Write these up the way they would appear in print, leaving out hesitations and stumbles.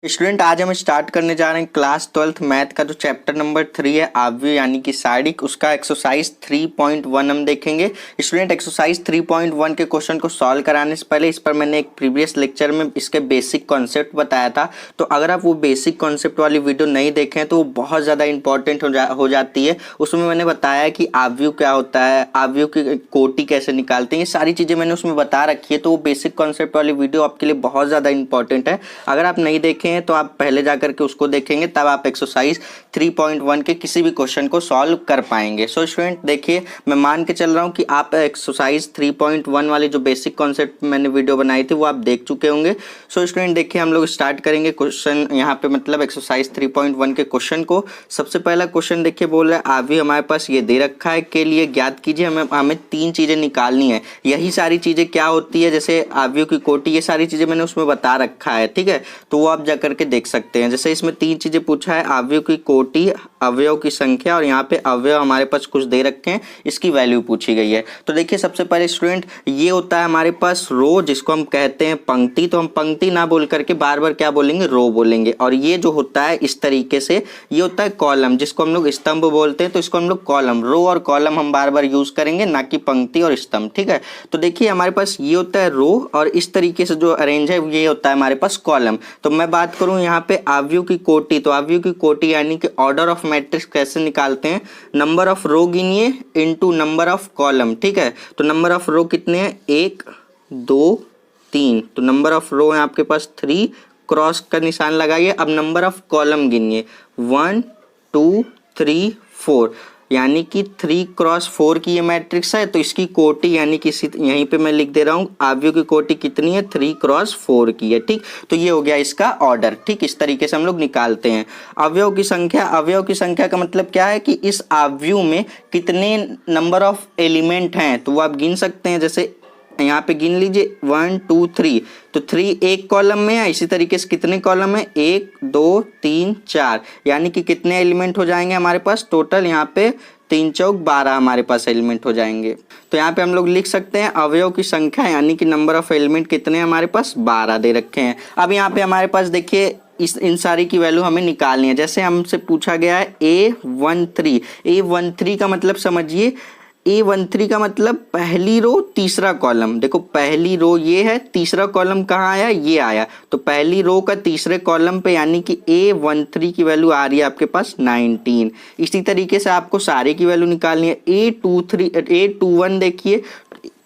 Student आज हम start करने जा रहे हैं क्लास 12th मैथ का जो चैप्टर नंबर 3 है आव्यूह यानी कि सारिक, उसका एक्सरसाइज 3.1 हम देखेंगे। स्टूडेंट एक्सरसाइज 3.1 के क्वेश्चन को सॉल्व कराने से पहले इस पर मैंने एक प्रीवियस लेक्चर में इसके बेसिक कॉन्सेप्ट बताया था, तो अगर आप वो बेसिक कॉन्सेप्ट वाली वीडियो नहीं देखें तो वो बहुत ज़्यादा इंपॉर्टेंट हो जाती है। उसमें मैंने बताया कि आव्यूह क्या होता है, आव्यूह की कोटि कैसे निकालते हैं, ये सारी चीज़ें मैंने उसमें बता रखी है। तो वो बेसिक कॉन्सेप्ट वाली वीडियो आपके लिए बहुत ज़्यादा इंपॉर्टेंट है। अगर आप नहीं देखें तो आप पहले जाकर के उसको देखेंगे, तब आप एक्सरसाइज 3.1 के किसी भी क्वेश्चन को सॉल्व कर पाएंगे। सो स्टूडेंट देखिए, मैं मान के चल रहा हूँ कि आप एक्सरसाइज 3.1 वाली जो बेसिक कॉन्सेप्ट मैंने वीडियो बनाई थी वो आप देख चुके होंगे। सो स्टूडेंट देखिए, हम लोग स्टार्ट करेंगे क्वेश्चन यहाँ पे, मतलब एक्सरसाइज 3.1 के क्वेश्चन को। सबसे पहला क्वेश्चन देखिए, बोल रहा है आव्यूह हमारे पास ये दे रखा है, के लिए ज्ञात कीजिए। हमें तीन चीजें निकालनी है। यही सारी चीजें क्या होती है, जैसे आव्यूह की कोटि, ये सारी चीजें मैंने उसमें बता रखा है, ठीक है। तो वो आप जाकर के देख सकते हैं। जैसे इसमें तीन चीजें पूछा है, आव्यूह की कोटि, अवयव की संख्या, और यहाँ पे अवयव हमारे पास कुछ दे रखे हैं, इसकी वैल्यू पूछी गई है। तो देखिए सबसे पहले स्टूडेंट, ये होता है हमारे पास रो, जिसको हम कहते हैं पंक्ति। तो हम पंक्ति ना बोल करके बार बार क्या बोलेंगे, रो बोलेंगे। और ये जो होता है इस तरीके से, ये होता है कॉलम, जिसको हम लोग स्तंभ बोलते हैं। तो इसको हम लोग कॉलम, रो और कॉलम हम बार बार यूज करेंगे, ना कि पंक्ति और स्तंभ, ठीक है। तो देखिए हमारे पास ये होता है रो, और इस तरीके से जो अरेंज है ये होता है हमारे पास कॉलम। तो मैं बात करूं यहाँ पे आव्यूह की कोटि, तो आव्यूह की कोटि यानी कि ऑर्डर ऑफ मैट्रिक्स कैसे निकालते हैं, नंबर ऑफ रो गिनिए इनटू नंबर ऑफ कॉलम, ठीक है। तो नंबर ऑफ रो कितने हैं, 1 2 3, तो नंबर ऑफ रो है आपके पास 3, क्रॉस का निशान लगाइए। अब नंबर ऑफ कॉलम गिनिए, 1 2 3 4, यानी कि 3 क्रॉस 4 की ये मैट्रिक्स है। तो इसकी कोटि यानी कि यहीं पे मैं लिख दे रहा हूँ, आव्यूह की कोटि कितनी है, 3 क्रॉस 4 की है, ठीक। तो ये हो गया इसका ऑर्डर, ठीक। इस तरीके से हम लोग निकालते हैं। अवयव की संख्या, अवयव की संख्या का मतलब क्या है कि इस आव्यूह में कितने नंबर ऑफ एलिमेंट हैं, तो वो आप गिन सकते हैं। जैसे यहाँ पे गिन लीजिए 1 2 3, तो 3 एक कॉलम में है। इसी तरीके से कितने कॉलम है, 1 2 3 4, यानी कि कितने एलिमेंट हो जाएंगे हमारे पास टोटल, यहाँ पे 3 चौक 12 हमारे पास एलिमेंट हो जाएंगे। तो यहाँ पे हम लोग लिख सकते हैं अवयव की संख्या यानी कि नंबर ऑफ एलिमेंट कितने हमारे पास, 12 दे रखे हैं। अब यहाँ पे हमारे पास देखिए इन सारी की वैल्यू हमें निकालनी है। जैसे हमसे पूछा गया है A13, A13 का मतलब समझिए, A13 का मतलब पहली रो तीसरा कॉलम। देखो पहली रो ये है, तीसरा कॉलम कहाँ आया, ये आया। तो पहली रो का तीसरे कॉलम पे यानी कि A13 की वैल्यू आ रही है आपके पास 19। इसी तरीके से आपको सारे की वैल्यू निकालनी है। A21 देखिए,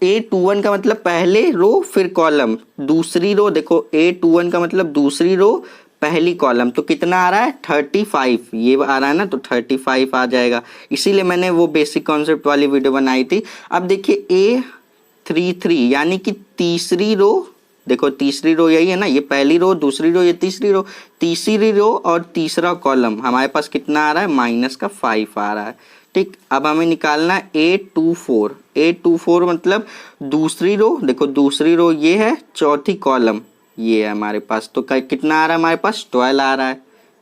A21 का मतलब पहले रो फिर कॉलम, दूसरी रो, देखो A21 का मतलब दूसरी रो पहली कॉलम, तो कितना आ रहा है 35, ये आ रहा है ना, तो 35 आ जाएगा। इसीलिए मैंने वो बेसिक कॉन्सेप्ट वाली वीडियो बनाई थी। अब देखिए A33 यानी कि तीसरी रो, देखो तीसरी रो यही है ना, ये पहली रो, दूसरी रो, ये तीसरी रो, तीसरी रो और तीसरा कॉलम हमारे पास कितना आ रहा है, -5 आ रहा है, ठीक। अब हमें निकालना है A24, A24 मतलब दूसरी रो, देखो दूसरी रो ये है, चौथी कॉलम ये है हमारे पास। तो कितना आ रहा है हमारे पास, 12 आ रहा है,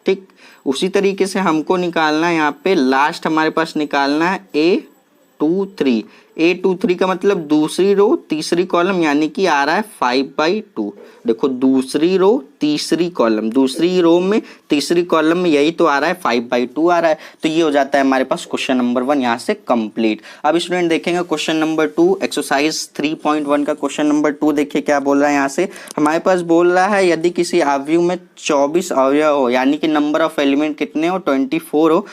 ठीक। उसी तरीके से हमको निकालना है यहाँ पे लास्ट, हमारे पास निकालना है A23, A23 का मतलब दूसरी रो तीसरी कॉलम, यानी कि आ रहा है 5/2। देखो दूसरी रो तीसरी कॉलम, दूसरी रो में तीसरी कॉलम में यही तो आ रहा है, 5/2 आ रहा है। तो ये हो जाता है हमारे पास क्वेश्चन नंबर 1 यहाँ से कंप्लीट। अब स्टूडेंट देखेंगे क्वेश्चन नंबर 2, एक्सरसाइज 3.1 का क्वेश्चन नंबर 2। देखिए क्या बोल रहा है यहाँ से, हमारे पास बोल रहा है यदि किसी आव्यूह में 24 अवयव हो, यानी कि नंबर ऑफ एलिमेंट कितने हो, 24 हो,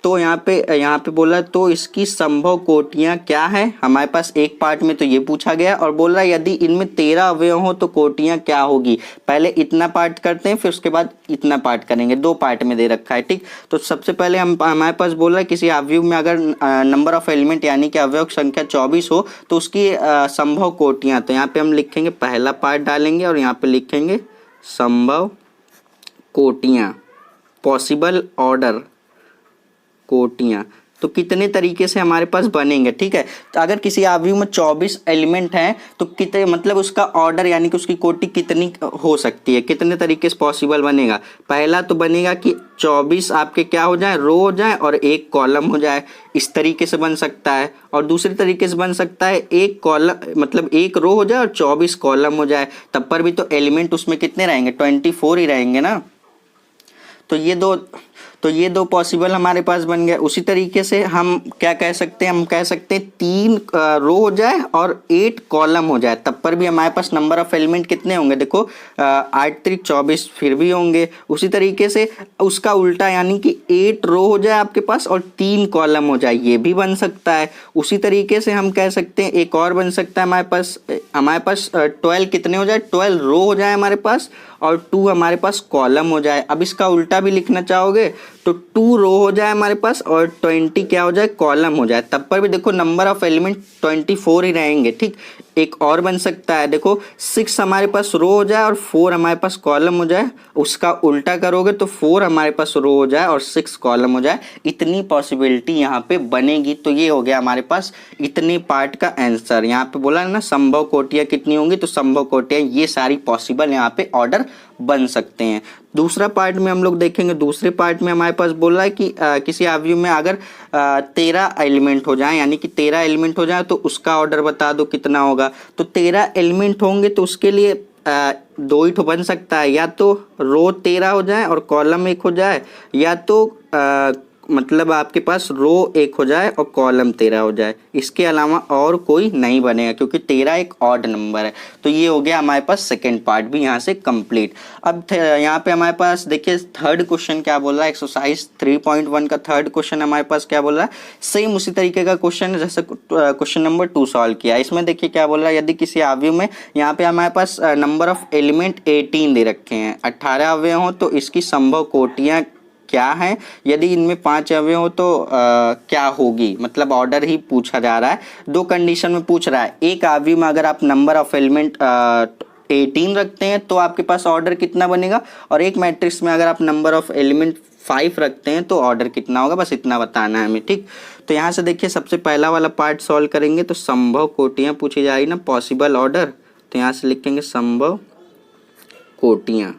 तो यहाँ पे बोला है तो इसकी संभव कोटियां क्या है। हमारे पास एक पार्ट में तो ये पूछा गया, और बोल रहा है यदि इनमें 13 अवयव हो तो कोटियां क्या होगी। पहले इतना पार्ट करते हैं, फिर उसके बाद इतना पार्ट करेंगे, 2 पार्ट में दे रखा है, ठीक। तो सबसे पहले हमारे पास बोल रहा है किसी आव्यूह में अगर नंबर ऑफ एलिमेंट यानी कि अवयव संख्या 24 हो तो उसकी संभव कोटियां। तो यहाँ पे हम लिखेंगे, पहला पार्ट डालेंगे और यहाँ पे लिखेंगे संभव कोटियां, पॉसिबल ऑर्डर कोटियां। तो कितने तरीके से हमारे पास बनेंगे, ठीक है। तो अगर किसी आव्यूह में 24 एलिमेंट हैं तो कितने, मतलब उसका ऑर्डर यानी कि उसकी कोटि कितनी हो सकती है, कितने तरीके से पॉसिबल बनेगा। पहला तो बनेगा कि 24 आपके क्या हो जाए, रो हो जाए और एक कॉलम हो जाए, इस तरीके से बन सकता है। और दूसरी तरीके से बन सकता है एक कॉलम, मतलब एक रो हो जाए और 24 कॉलम हो जाए, तब पर भी तो एलिमेंट उसमें कितने रहेंगे, 24 ही रहेंगे ना। तो ये दो पॉसिबल हमारे पास बन गए। उसी तरीके से हम क्या कह सकते हैं, हम कह सकते हैं 3 रो हो जाए और 8 कॉलम हो जाए, तब पर भी हमारे पास नंबर ऑफ एलिमेंट कितने होंगे, देखो 8 3 24 फिर भी होंगे। उसी तरीके से उसका उल्टा यानी कि 8 रो हो जाए आपके पास और 3 कॉलम हो जाए, ये भी बन सकता है। उसी तरीके से हम कह सकते हैं एक और बन सकता है हमारे पास 12 कितने हो जाए, 12 रो हो जाए हमारे पास और 2 हमारे पास कॉलम हो जाए। अब इसका उल्टा भी लिखना चाहोगे तो 2 रो हो जाए हमारे पास और 20 क्या हो जाए, कॉलम हो जाए, तब पर भी देखो नंबर ऑफ एलिमेंट 24 ही रहेंगे। ठीक, एक और बन सकता है, देखो 6 हमारे पास रो हो जाए और 4 हमारे पास कॉलम हो जाए, उसका उल्टा करोगे तो 4 हमारे पास रो हो जाए और 6 कॉलम हो जाए। इतनी पॉसिबिलिटी यहाँ पे बनेगी। तो ये हो गया हमारे पास इतने पार्ट का आंसर। यहाँ पे बोला है ना संभव कोटियां कितनी होंगी, तो संभव कोटियां ये सारी पॉसिबल यहाँ पे ऑर्डर बन सकते हैं। दूसरा पार्ट में हम लोग देखेंगे, दूसरे पार्ट में हमारे पास बोल रहा है कि किसी अवयव में अगर 13 एलिमेंट हो जाए, यानी कि 13 एलिमेंट हो जाए तो उसका ऑर्डर बता दो कितना होगा। तो 13 एलिमेंट होंगे तो उसके लिए 2 ही तो बन सकता है, या तो रो 13 हो जाए और कॉलम 1 हो जाए, या तो मतलब आपके पास रो 1 हो जाए और कॉलम 13 हो जाए। इसके अलावा और कोई नहीं बनेगा क्योंकि 13 एक ऑड नंबर है। तो ये हो गया हमारे पास सेकेंड पार्ट भी यहाँ से कंप्लीट। अब यहाँ पे हमारे पास देखिए थर्ड क्वेश्चन क्या बोल रहा है, एक्सरसाइज 3.1 का थर्ड क्वेश्चन हमारे पास क्या बोल रहा है, सेम उसी तरीके का क्वेश्चन है जैसे क्वेश्चन नंबर 2 सॉल्व किया। इसमें देखिए क्या बोल रहा है, यदि किसी अवयव में यहाँ पे हमारे पास नंबर ऑफ एलिमेंट 18 दे रखे हैं, 18 अवयव हो तो इसकी संभव कोटियाँ क्या है, यदि इनमें 5 अवयव हो तो क्या होगी, मतलब ऑर्डर ही पूछा जा रहा है। 2 कंडीशन में पूछ रहा है, एक अवयव में अगर आप नंबर ऑफ एलिमेंट 18 रखते हैं तो आपके पास ऑर्डर कितना बनेगा, और एक मैट्रिक्स में अगर आप नंबर ऑफ एलिमेंट 5 रखते हैं तो ऑर्डर कितना होगा, बस इतना बताना है हमें। ठीक, तो यहाँ से देखिए सबसे पहला वाला पार्ट सॉल्व करेंगे तो संभव कोटियाँ पूछी जा रही ना, पॉसिबल ऑर्डर, तो यहाँ से लिखेंगे संभव कोटियाँ,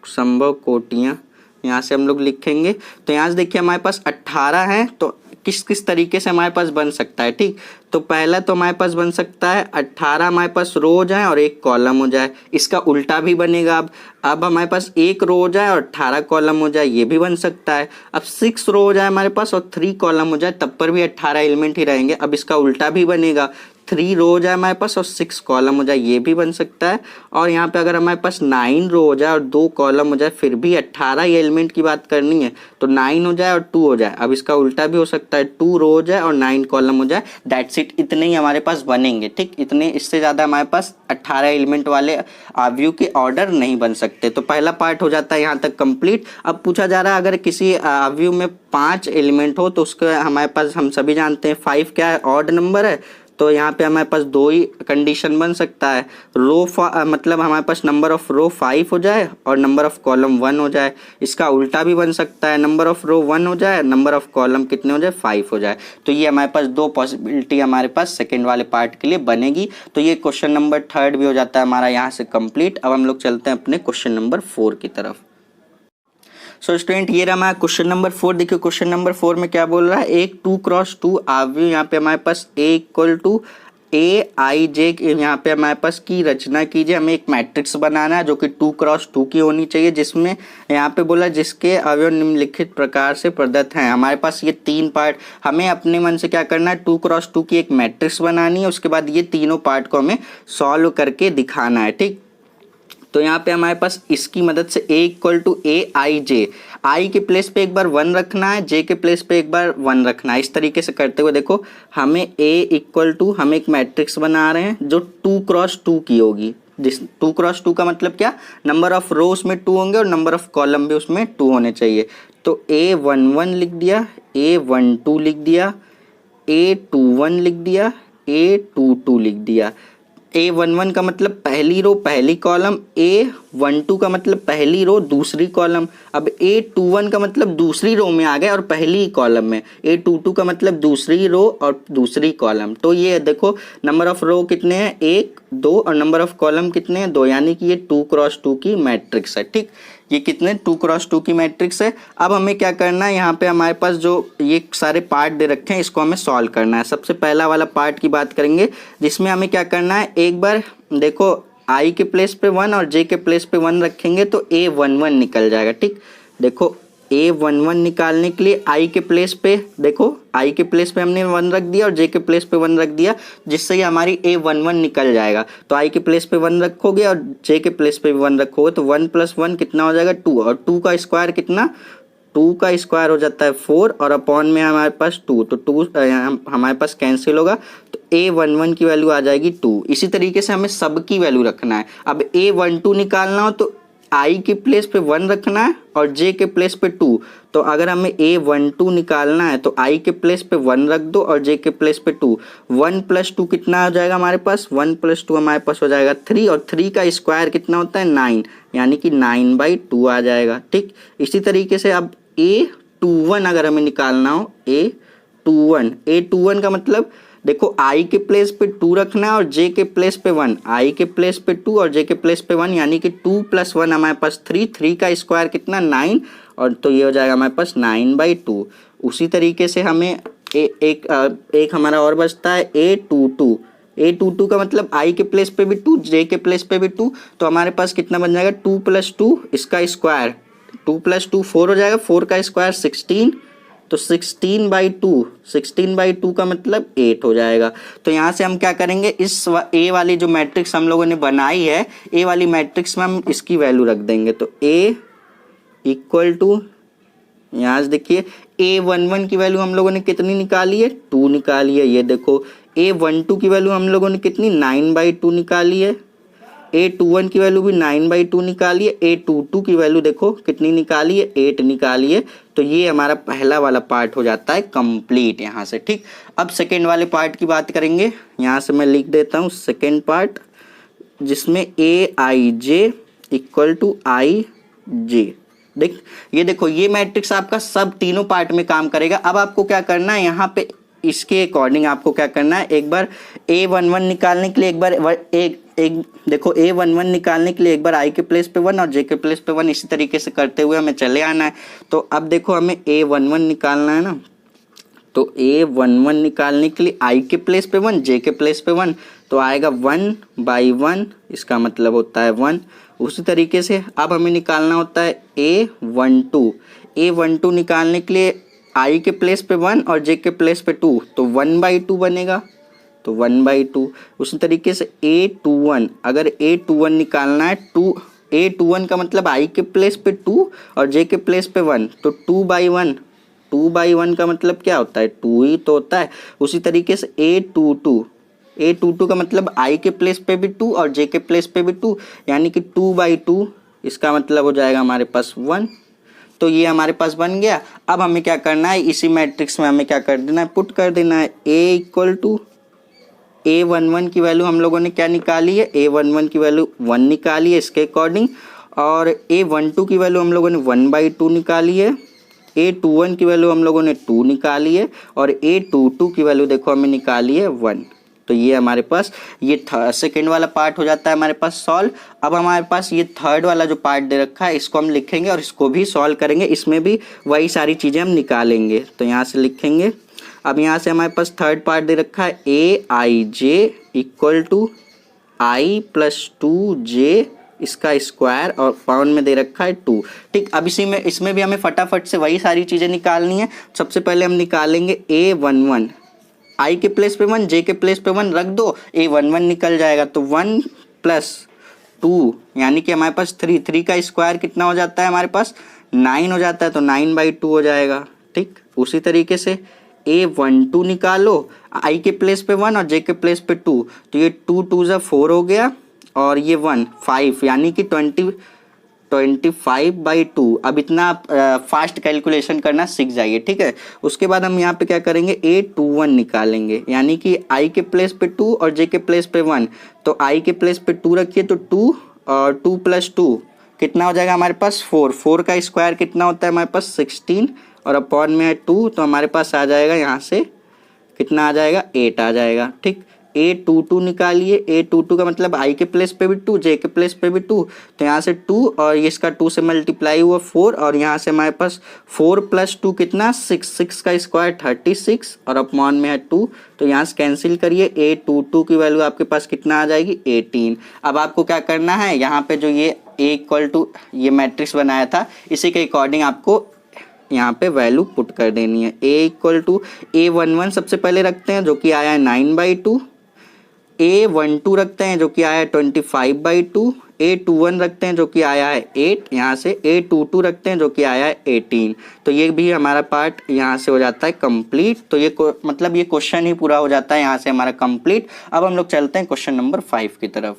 संभव कोटियाँ यहाँ से हम लोग लिखेंगे। तो यहाँ से देखिए हमारे पास 18 है, तो किस किस तरीके से हमारे पास बन सकता है। ठीक, तो पहला तो हमारे पास बन सकता है 18 हमारे पास रो हो जाए और 1 कॉलम हो जाए, इसका उल्टा भी बनेगा। अब हमारे पास 1 रो हो जाए और 18 कॉलम हो जाए, ये भी बन सकता है। अब 6 रो हो जाए हमारे पास और 3 कॉलम हो जाए, तब पर भी 18 एलिमेंट ही रहेंगे, अब इसका उल्टा भी बनेगा। 3 रो हो जाए हमारे पास और 6 कॉलम हो जाए, ये भी बन सकता है। और यहाँ पे अगर हमारे पास 9 रो हो जाए और 2 कॉलम हो जाए, फिर भी 18 ही एलिमेंट की बात करनी है, तो 9 हो जाए और 2 हो जाए, अब इसका उल्टा भी हो सकता है, 2 रो हो जाए और 9 कॉलम हो जाए। दैट्स इट, इतने ही हमारे पास बनेंगे। ठीक, इतने, इससे ज़्यादा हमारे पास 18 एलिमेंट वाले अवयव के ऑर्डर नहीं बन सकते। तो पहला पार्ट हो जाता है यहाँ तक कंप्लीट। अब पूछा जा रहा है अगर किसी अवयव में 5 एलिमेंट हो तो उसका हमारे पास, हम सभी जानते हैं 5 क्या है, ऑड नंबर है, तो यहाँ पे हमारे पास 2 ही कंडीशन बन सकता है। मतलब हमारे पास नंबर ऑफ रो 5 हो जाए और नंबर ऑफ कॉलम 1 हो जाए, इसका उल्टा भी बन सकता है, नंबर ऑफ रो 1 हो जाए, नंबर ऑफ कॉलम कितने हो जाए, 5 हो जाए। तो ये हमारे पास 2 पॉसिबिलिटी हमारे पास सेकेंड वाले पार्ट के लिए बनेगी। तो ये क्वेश्चन नंबर 3 भी हो जाता है हमारा यहाँ से कंप्लीट। अब हम लोग चलते हैं अपने क्वेश्चन नंबर 4 की तरफ। सो स्टूडेंट ये रहा हमारा क्वेश्चन नंबर 4। देखिए क्वेश्चन नंबर 4 में क्या बोल रहा है, एक 2x2 अवयव यहाँ पे हमारे पास A इक्वल टू AIJ यहाँ पे हमारे पास की रचना कीजिए। हमें एक मैट्रिक्स बनाना है जो कि 2x2 की होनी चाहिए, जिसमें यहाँ पे बोला जिसके अवयव निम्नलिखित प्रकार से प्रदत्त हैं। हमारे पास ये 3 पार्ट, हमें अपने मन से क्या करना है, 2x2 की एक मैट्रिक्स बनानी है, उसके बाद ये तीनों पार्ट को हमें सॉल्व करके दिखाना है। ठीक, तो यहाँ पे हमारे पास इसकी मदद से A equal to AIJ, I के प्लेस पे एक बार 1 रखना है, J के प्लेस पे एक बार 1 रखना है। इस तरीके से करते हुए देखो हमें A इक्वल टू, हम एक मैट्रिक्स बना रहे हैं जो 2x2 की होगी, जिस 2x2 का मतलब क्या, नंबर ऑफ रो उसमें 2 होंगे और नंबर ऑफ कॉलम भी उसमें 2 होने चाहिए। तो A11 लिख दिया, A12 लिख दिया, A21 लिख दिया, A22 लिख दिया। A11 का मतलब पहली रो पहली कॉलम, A12 का मतलब पहली रो दूसरी कॉलम। अब A21 का मतलब दूसरी रो में आ गए और पहली कॉलम में, A22 का मतलब दूसरी रो और दूसरी कॉलम। तो ये देखो नंबर ऑफ रो कितने हैं, 1 2 और नंबर ऑफ कॉलम कितने हैं, 2, यानी कि ये 2x2 की मैट्रिक्स है। ठीक, ये कितने 2x2 की मैट्रिक्स है। अब हमें क्या करना है, यहाँ पे हमारे पास जो ये सारे पार्ट दे रखे हैं इसको हमें सॉल्व करना है। सबसे पहला वाला पार्ट की बात करेंगे जिसमें हमें क्या करना है, एक बार देखो आई के प्लेस पे 1 और जे के प्लेस पे 1 रखेंगे तो A11 निकल जाएगा। ठीक, देखो A11 निकालने के लिए आई के प्लेस पे, देखो आई के प्लेस पे हमने 1 रख दिया और जे के प्लेस पे 1 रख दिया, जिससे ही हमारी A11 निकल जाएगा। तो आई के प्लेस पे 1 रखोगे और जे के प्लेस पे 1 रखोगे तो 1 + 1 कितना हो जाएगा 2, और 2 का स्क्वायर कितना, 2 का स्क्वायर हो जाता है 4 और अपॉन में हमारे पास 2, तो 2 हमारे पास कैंसिल होगा, तो A11 की वैल्यू आ जाएगी 2। इसी तरीके से हमें सब की वैल्यू रखना है। अब A12 निकालना हो तो आई के प्लेस पे 1 रखना है और जे के प्लेस पे 2। तो अगर हमें A12 निकालना है तो आई के प्लेस पे 1 रख दो और जे के प्लेस पे 2। 1 + 2 कितना हो जाएगा हमारे पास, 1 + 2 हमारे पास हो जाएगा 3, और 3 का स्क्वायर कितना होता है 9, यानी कि 9/2 आ जाएगा। ठीक, इसी तरीके से अब A21 अगर हमें निकालना हो, A21 का मतलब देखो आई के प्लेस पे 2 रखना है और जे के प्लेस पे 1, आई के प्लेस पे 2 और जे के प्लेस पे 1, यानी कि 2 + 1 हमारे पास 3, 3 का स्क्वायर कितना 9, और तो ये हो जाएगा हमारे पास 9/2। उसी तरीके से हमें एक हमारा और बचता है A22 का मतलब आई के प्लेस पे भी 2, जे के प्लेस पे भी 2, तो हमारे पास कितना बन जाएगा 2 + 2 इसका स्क्वायर, 2 + 2 4 हो जाएगा, 4 का स्क्वायर 16, तो 16/2 का मतलब 8 हो जाएगा। तो यहाँ से हम क्या करेंगे, इस ए वाली जो मैट्रिक्स हम लोगों ने बनाई है, ए वाली मैट्रिक्स में हम इसकी वैल्यू रख देंगे। तो A = यहाँ से देखिए A11 की वैल्यू हम लोगों ने कितनी निकाली है, 2 निकाली है। ये देखो A12 की वैल्यू हम लोगों ने कितनी 9/2 निकाली है, A21 की वैल्यू भी 9/2 निकाली है, A22 की वैल्यू देखो कितनी निकाली है 8 निकाली है। तो ये हमारा पहला वाला पार्ट हो जाता है कंप्लीट यहाँ से। ठीक, अब सेकेंड वाले पार्ट की बात करेंगे। यहाँ से मैं लिख देता हूँ सेकेंड पार्ट, जिसमें AIJ = IJ। देख ये देखो ये मैट्रिक्स आपका सब तीनों पार्ट में काम करेगा। अब आपको क्या करना है, यहाँ पे इसके अकॉर्डिंग आपको क्या करना है, एक बार A11 निकालने के लिए देखो A11 निकालने के लिए एक बार आई के प्लेस पे 1 और जे के प्लेस पे 1, इसी तरीके से करते हुए हमें चले आना है। तो अब देखो हमें A11 निकालना है ना, तो A11 निकालने के लिए आई के प्लेस पे 1, जे के प्लेस पे 1, तो आएगा 1/1, इसका मतलब होता है 1। उसी तरीके से अब हमें निकालना होता है A12 निकालने के लिए आई के प्लेस पे 1 और जे के प्लेस पे 2, तो 1/2 बनेगा, तो 1/2। उसी तरीके से A21, अगर A21 निकालना है, A21 का मतलब आई के प्लेस पे 2 और जे के प्लेस पे 1, तो 2/1 का मतलब क्या होता है 2 ही तो होता है। उसी तरीके से A22 का मतलब आई के प्लेस पे भी 2 और जे के प्लेस पे भी 2, यानी कि 2/2, इसका मतलब हो जाएगा हमारे पास 1। तो ये हमारे पास बन गया। अब हमें क्या करना है, इसी मैट्रिक्स में हमें क्या कर देना है, पुट कर देना है। A11 की वैल्यू हम लोगों ने क्या निकाली है, A11 की वैल्यू 1 निकाली है इसके अकॉर्डिंग, और A12 की वैल्यू हम लोगों ने 1/2 निकाली है, A21 की वैल्यू हम लोगों ने 2 निकाली है, और A22 की वैल्यू देखो हमें निकाली है 1। तो ये हमारे पास ये सेकेंड वाला पार्ट हो जाता है हमारे पास सॉल्व। अब हमारे पास ये थर्ड वाला जो पार्ट दे रखा है, इसको हम लिखेंगे और इसको भी सॉल्व करेंगे। इसमें भी वही सारी चीज़ें हम निकालेंगे। तो यहाँ से लिखेंगे, अब यहाँ से हमारे पास थर्ड पार्ट दे रखा है AIJ = I + 2J इसका स्क्वायर, और पाउंड में दे रखा है 2। ठीक, अब इसमें भी हमें फटाफट से वही सारी चीज़ें निकालनी है। सबसे पहले हम निकालेंगे A11, आई के प्लेस पे 1, जे के प्लेस पे 1 रख दो, A11 निकल जाएगा। तो 1 + 2 यानी कि हमारे पास 3 का स्क्वायर कितना हो जाता है हमारे पास 9 हो जाता है, तो 9/2 हो जाएगा। ठीक, उसी तरीके से A12 निकालो, आई के प्लेस पे 1 और जे के प्लेस पे 2, तो ये 2 × 2 = 4 हो गया, और ये 1 5 यानी कि 25/2। अब इतना आप फास्ट कैलकुलेशन करना सीख जाइए। ठीक है, उसके बाद हम यहाँ पे क्या करेंगे, A21 निकालेंगे, यानी कि आई के प्लेस पे 2 और जे के प्लेस पे 1, तो आई के प्लेस पे 2 रखिए, तो 2 और 2 + 2 कितना हो जाएगा हमारे पास 4। 4 का स्क्वायर कितना होता है हमारे पास 16, और अपॉन में है 2, तो हमारे पास आ जाएगा यहाँ से कितना आ जाएगा 8 आ जाएगा। ठीक, A22 निकालिए, A22 का मतलब I के प्लेस पे भी 2, J के प्लेस पे भी 2, तो यहाँ से 2 और इसका 2 से मल्टीप्लाई हुआ 4 और यहाँ से हमारे पास 4 + 2 कितना 6, 6 का स्क्वायर 36 और अपॉन में है 2, तो यहाँ से कैंसिल करिए, A22 की वैल्यू आपके पास कितना आ जाएगी 18। अब आपको क्या करना है, यहाँ पे जो ये A = ये मैट्रिक्स बनाया था इसी के अकॉर्डिंग आपको यहाँ पे वैल्यू पुट कर देनी है। A = A11 सबसे पहले रखते हैं जो कि आया है 9/2, A12 रखते हैं जो कि आया है 25/2, A21 रखते हैं जो कि आया है 8, यहाँ से A22 रखते हैं जो कि आया है 18। तो ये भी हमारा पार्ट यहाँ से हो जाता है कंप्लीट। तो ये मतलब ये क्वेश्चन ही पूरा हो जाता है यहाँ से हमारा कंप्लीट। अब हम लोग चलते हैं क्वेश्चन नंबर 5 की तरफ।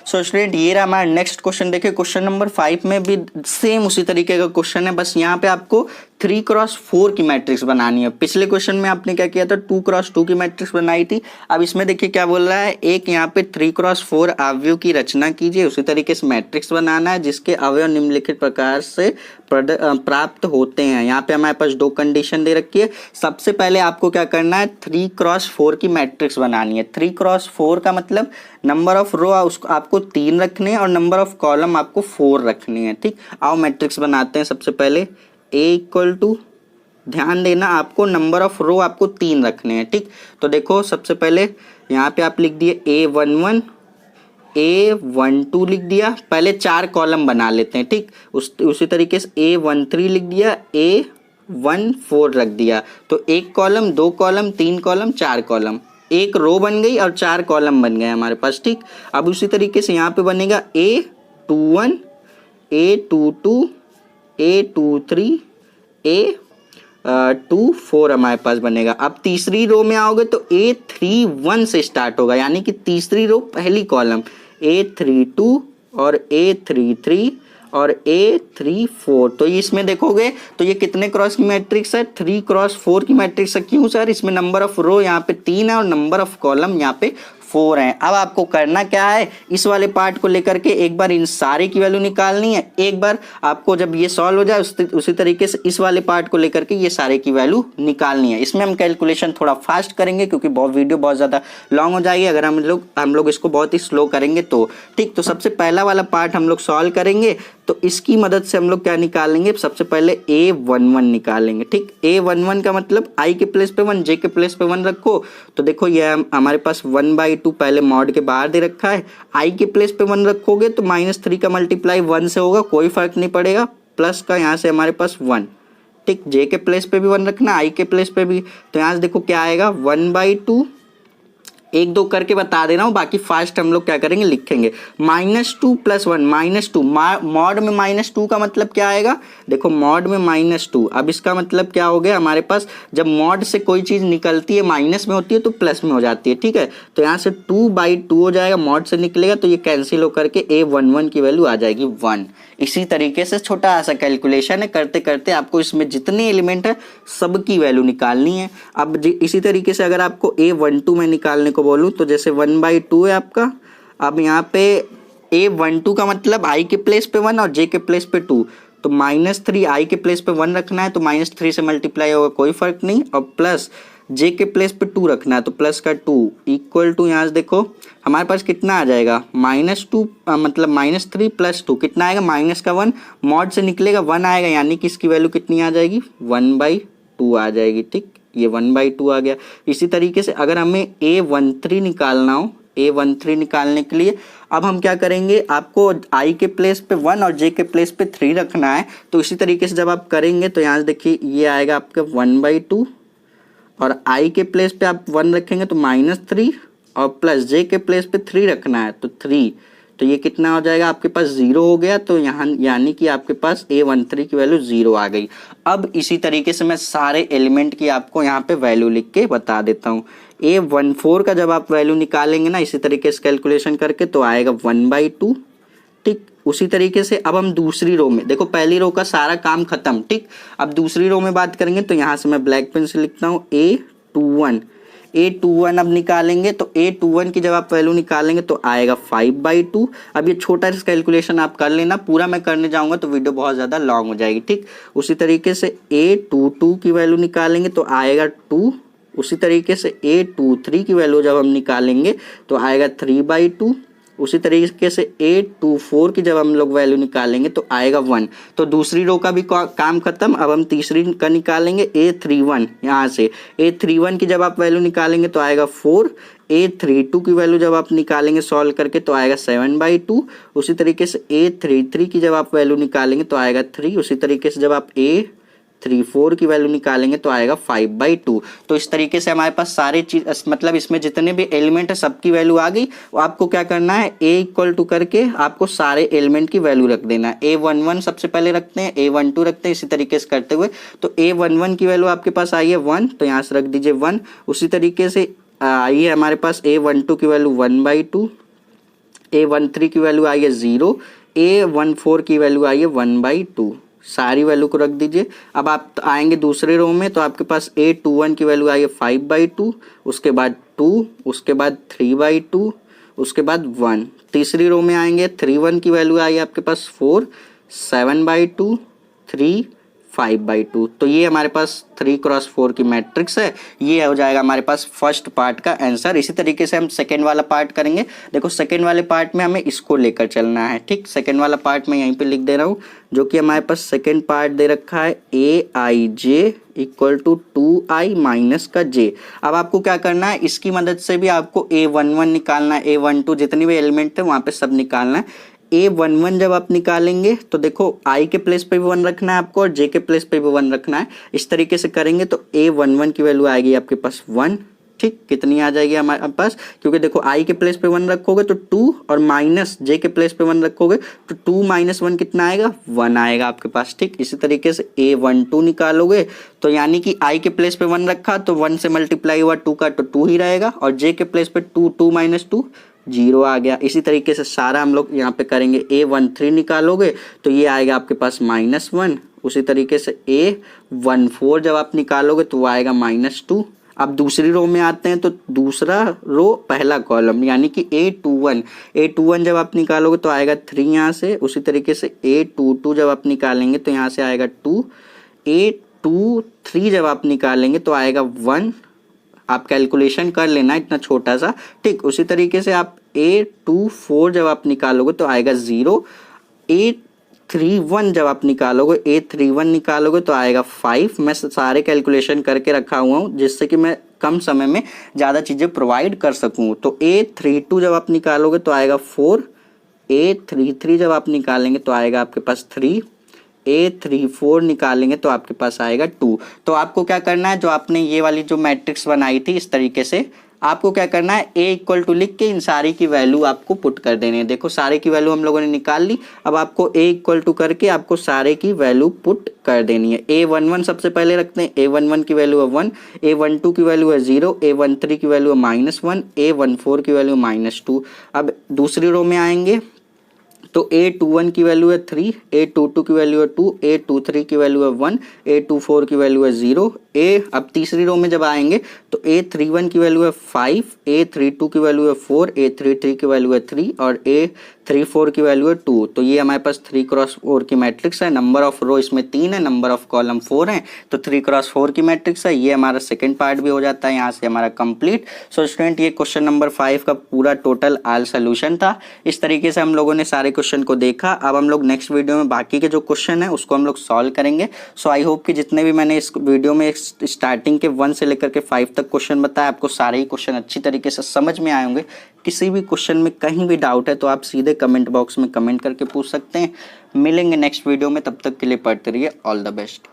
सो स्टूडेंट ये रहा हमारा नेक्स्ट क्वेश्चन। देखिए क्वेश्चन नंबर 5 में भी सेम उसी तरीके का क्वेश्चन है, बस यहाँ पे आपको 3x4 की मैट्रिक्स बनानी है। पिछले क्वेश्चन में आपने क्या किया था, 2x2 की मैट्रिक्स बनाई थी। अब इसमें देखिए क्या बोल रहा है, एक यहाँ पे 3x4 अवयव की रचना कीजिए। उसी तरीके से मैट्रिक्स बनाना है जिसके अवयव निम्नलिखित प्रकार से प्राप्त होते हैं। यहाँ पे हमारे पास 2 कंडीशन दे रखी है। सबसे पहले आपको क्या करना है, 3x4 की मैट्रिक्स बनानी है। 3x4 का मतलब नंबर ऑफ रो उसको आपको 3 रखने हैं और नंबर ऑफ कॉलम आपको 4 रखने हैं। ठीक, आओ मैट्रिक्स बनाते हैं। सबसे पहले A = ध्यान देना आपको नंबर ऑफ रो आपको 3 रखने हैं। ठीक, तो देखो सबसे पहले यहाँ पे आप लिख दिए A11, A12 लिख दिया। पहले 4 कॉलम बना लेते हैं। ठीक, उसी तरीके से A13 लिख दिया, A14 रख दिया। तो 1 कॉलम, 2 कॉलम, 3 कॉलम, 4 कॉलम, एक रो बन गई और 4 कॉलम बन गए हमारे पास। ठीक, अब उसी तरीके से यहाँ पे बनेगा A21, A22, A23, A24 हमारे पास बनेगा। अब तीसरी रो में आओगे तो A31 से स्टार्ट होगा, यानी कि तीसरी रो पहली कॉलम, A32 और A33 और A34। तो इसमें देखोगे तो ये कितने क्रॉस की मैट्रिक्स है, 3x4 की मैट्रिक्स है। क्यों सर, इसमें नंबर ऑफ रो यहाँ पे 3 है और नंबर ऑफ कॉलम यहाँ पे 4 हैं। अब आपको करना क्या है, इस वाले पार्ट को लेकर के एक बार इन सारे की वैल्यू निकालनी है। एक बार आपको जब ये सॉल्व हो जाए उसी तरीके से इस वाले पार्ट को लेकर के ये सारे की वैल्यू निकालनी है। इसमें हम कैलकुलेशन थोड़ा फास्ट करेंगे क्योंकि वीडियो बहुत ज़्यादा लॉन्ग हो जाएगी अगर हम लोग इसको बहुत ही स्लो करेंगे तो। ठीक, तो सबसे पहला वाला पार्ट हम लोग सॉल्व करेंगे तो इसकी मदद से हम लोग क्या निकालेंगे, सबसे पहले A11 निकालेंगे। ठीक, A11 का मतलब I के प्लेस पे 1, J के प्लेस पे 1 रखो। तो देखो ये हमारे पास 1/2 पहले मॉड के बाहर दे रखा है। I के प्लेस पे 1 रखोगे तो -3 का मल्टीप्लाई 1 से होगा, कोई फर्क नहीं पड़ेगा। प्लस का यहाँ से हमारे पास 1। ठीक, J के प्लेस पे भी 1 रखना, I के प्लेस पे भी। तो यहाँ से देखो क्या आएगा 1/2, 1-2 करके बता दे रहा हूँ, बाकी फास्ट हम लोग क्या करेंगे लिखेंगे। -2 + 1 -2, मॉड में -2 का मतलब क्या आएगा, देखो मॉड में -2। अब इसका मतलब क्या हो गया, हमारे पास जब मॉड से कोई चीज़ निकलती है माइनस में होती है तो प्लस में हो जाती है। ठीक है, तो यहाँ से 2/2 हो जाएगा, मॉड से निकलेगा तो ये कैंसिल होकर के A11 की वैल्यू आ जाएगी 1। इसी तरीके से छोटा सा कैलकुलेशन है, करते करते आपको इसमें जितने एलिमेंट है सबकी वैल्यू निकालनी है। अब इसी तरीके से अगर आपको A12 में निकालने को बोलूँ तो जैसे 1/2 है आपका। अब यहाँ पे A12 का मतलब I के प्लेस पे 1 और J के प्लेस पे 2, तो -3 I के प्लेस पे 1 रखना है तो -3 से मल्टीप्लाई होगा, कोई फर्क नहीं, और प्लस J के प्लेस पे 2 रखना है तो प्लस का 2 = यहाँ से देखो हमारे पास कितना आ जाएगा, -2 मतलब -3 + 2 कितना आएगा, -1, मॉड से निकलेगा 1 आएगा, यानी कि इसकी वैल्यू कितनी आ जाएगी 1/2 आ जाएगी। ठीक, ये 1/2 आ गया। इसी तरीके से अगर हमें A13 निकालना हो, A13 निकालने के लिए अब हम क्या करेंगे, आपको I के प्लेस पे 1 और J के प्लेस पे 3 रखना है। तो इसी तरीके से जब आप करेंगे तो यहाँ से देखिए ये आएगा आपका 1/2 और I के प्लेस पे आप 1 रखेंगे तो -3 और प्लस J के प्लेस पे 3 रखना है तो 3, तो ये कितना हो जाएगा आपके पास 0 हो गया। तो यहाँ यानी कि आपके पास A13 की वैल्यू 0 आ गई। अब इसी तरीके से मैं सारे एलिमेंट की आपको यहाँ पे वैल्यू लिख के बता देता हूँ। A14 का जब आप वैल्यू निकालेंगे ना इसी तरीके से कैलकुलेशन करके तो आएगा 1/2। ठीक, उसी तरीके से अब हम दूसरी रो में देखो, पहली रो का सारा काम खत्म। ठीक, अब दूसरी रो में बात करेंगे तो यहाँ से मैं ब्लैक पेन से लिखता हूँ A21 अब निकालेंगे तो A21 की जब आप वैल्यू निकालेंगे तो आएगा 5/2। अब ये छोटा सा कैलकुलेशन आप कर लेना, पूरा मैं करने जाऊंगा तो वीडियो बहुत ज़्यादा लॉन्ग हो जाएगी। ठीक, उसी तरीके से A22 की वैल्यू निकालेंगे तो आएगा 2, उसी तरीके से A23 की वैल्यू जब हम निकालेंगे तो आएगा 3/2। उसी तरीके से A24 की जब हम लोग वैल्यू निकालेंगे तो आएगा 1। तो दूसरी रो का भी काम खत्म। अब हम तीसरी का निकालेंगे A31। यहाँ से A31 की जब आप वैल्यू निकालेंगे तो आएगा 4। A32 की वैल्यू जब आप निकालेंगे सॉल्व करके तो आएगा 7/2। उसी तरीके से A33 की जब आप वैल्यू निकालेंगे तो आएगा 3। उसी तरीके से जब आप A34 की वैल्यू निकालेंगे तो आएगा 5/2। तो इस तरीके से हमारे पास सारे चीज मतलब इसमें जितने भी एलिमेंट है सबकी वैल्यू आ गई। आपको क्या करना है, A = करके आपको सारे एलिमेंट की वैल्यू रख देना है। A11 सबसे पहले रखते हैं, A12 रखते हैं, इसी तरीके से करते हुए। तो A11 की वैल्यू आपके पास आई है 1, तो यहाँ से रख दीजिए 1। उसी तरीके से आई है हमारे पास A12 की वैल्यू 1/2, A13 की वैल्यू आई है 0, A14 की वैल्यू आई है 1/2। सारी वैल्यू को रख दीजिए। अब आप आएंगे दूसरे रो में तो आपके पास A21 की वैल्यू आई है 5/2, उसके बाद 2, उसके बाद 3/2, उसके बाद 1। तीसरी रो में आएंगे 31 की वैल्यू आई है आपके पास 4, 7/2, 3, 5/2। तो ये हमारे पास 3x4 की मैट्रिक्स है। ये हो जाएगा हमारे पास फर्स्ट पार्ट का आंसर। इसी तरीके से हम सेकेंड वाला पार्ट करेंगे। देखो सेकेंड वाले पार्ट में हमें इसको लेकर चलना है, ठीक। सेकेंड वाला पार्ट मैं यहीं पे लिख दे रहा हूँ, जो कि हमारे पास सेकेंड पार्ट दे रखा है Aij = 2i - का j। अब आपको क्या करना है, इसकी मदद से भी आपको A11 निकालना है, A12 जितने भी एलिमेंट थे वहाँ पे सब निकालना है। A11 जब आप निकालेंगे तो देखो i के प्लेस पे भी 1 रखना है आपको और j के प्लेस पे भी 1 रखना है। इस तरीके से करेंगे तो A11 की वैल्यू आएगी आपके पास 1, ठीक। कितनी आ जाएगी हमारे पास, क्योंकि देखो i के प्लेस पे 1 रखोगे तो 2 और माइनस j के प्लेस पे 1 रखोगे तो 2 - 1 कितना आएगा, 1 आएगा आपके पास, ठीक। इसी तरीके से A12 निकालोगे तो यानी कि i के प्लेस पे 1 रखा तो 1 से मल्टीप्लाई हुआ 2 का तो 2 ही रहेगा, और j के प्लेस पे 2, 2 - 2 0 आ गया। इसी तरीके से सारा हम लोग यहाँ पे करेंगे। A13 निकालोगे तो ये आएगा आपके पास -1। उसी तरीके से A14 जब आप निकालोगे तो वो आएगा -2। अब दूसरी रो में आते हैं तो दूसरा रो पहला कॉलम यानी कि A21 जब आप निकालोगे तो आएगा 3 यहाँ से। उसी तरीके से A22 जब आप निकालेंगे तो यहाँ से आएगा 2, A23 जब आप निकालेंगे तो आएगा 1। आप कैलकुलेशन कर लेना इतना छोटा सा, ठीक। उसी तरीके से आप A24 जब आप निकालोगे तो आएगा 0, A31 जब आप निकालोगे तो आएगा 5। मैं सारे कैलकुलेशन करके रखा हुआ हूँ जिससे कि मैं कम समय में ज़्यादा चीज़ें प्रोवाइड कर सकूँ। तो A32 जब आप निकालोगे तो आएगा 4, A33 जब आप निकालेंगे तो आएगा आपके पास 3, A34 निकालेंगे तो आपके पास आएगा 2। तो आपको क्या करना है, जो आपने ये वाली जो मैट्रिक्स बनाई थी इस तरीके से आपको क्या करना है, A = लिख के इन सारी की वैल्यू आपको पुट कर देनी है। देखो सारे की वैल्यू हम लोगों ने निकाल ली। अब आपको A = करके आपको सारे की वैल्यू पुट कर देनी है। A11 सबसे पहले रखते हैं। A11 की वैल्यू है 1, A12 की वैल्यू है 0, A13 की वैल्यू है -1, A14 की वैल्यू -2। अब दूसरी रो में आएंगे तो A21 की वैल्यू है 3, A22 की वैल्यू है 2, A23 की वैल्यू है 1, A24 की वैल्यू है 0। अब तीसरी रो में जब आएंगे तो A31 की वैल्यू है 5, A32 की वैल्यू है 4, A33 की वैल्यू है 3 और A34 की वैल्यू है 2। तो ये हमारे पास 3x4 की मैट्रिक्स है। नंबर ऑफ रो इसमें 3 है, नंबर ऑफ कॉलम 4 है, तो 3x4 की मैट्रिक्स है। ये हमारा सेकेंड पार्ट भी हो जाता है यहाँ से हमारा कंप्लीट। सो स्टूडेंट ये क्वेश्चन नंबर 5 का पूरा टोटल ऑल सोल्यूशन था। इस तरीके से हम लोगों ने सारे क्वेश्चन को देखा। अब हम लोग नेक्स्ट वीडियो में बाकी के जो क्वेश्चन है उसको हम लोग सॉल्व करेंगे। सो आई होप कि जितने भी मैंने इस वीडियो में स्टार्टिंग के 1 से लेकर के 5 तक क्वेश्चन बताया, आपको सारे ही क्वेश्चन अच्छी तरीके से समझ में आए होंगे। किसी भी क्वेश्चन में कहीं भी डाउट है तो आप सीधे कमेंट बॉक्स में कमेंट करके पूछ सकते हैं। मिलेंगे नेक्स्ट वीडियो में, तब तक के लिए पढ़ते रहिए। All the best.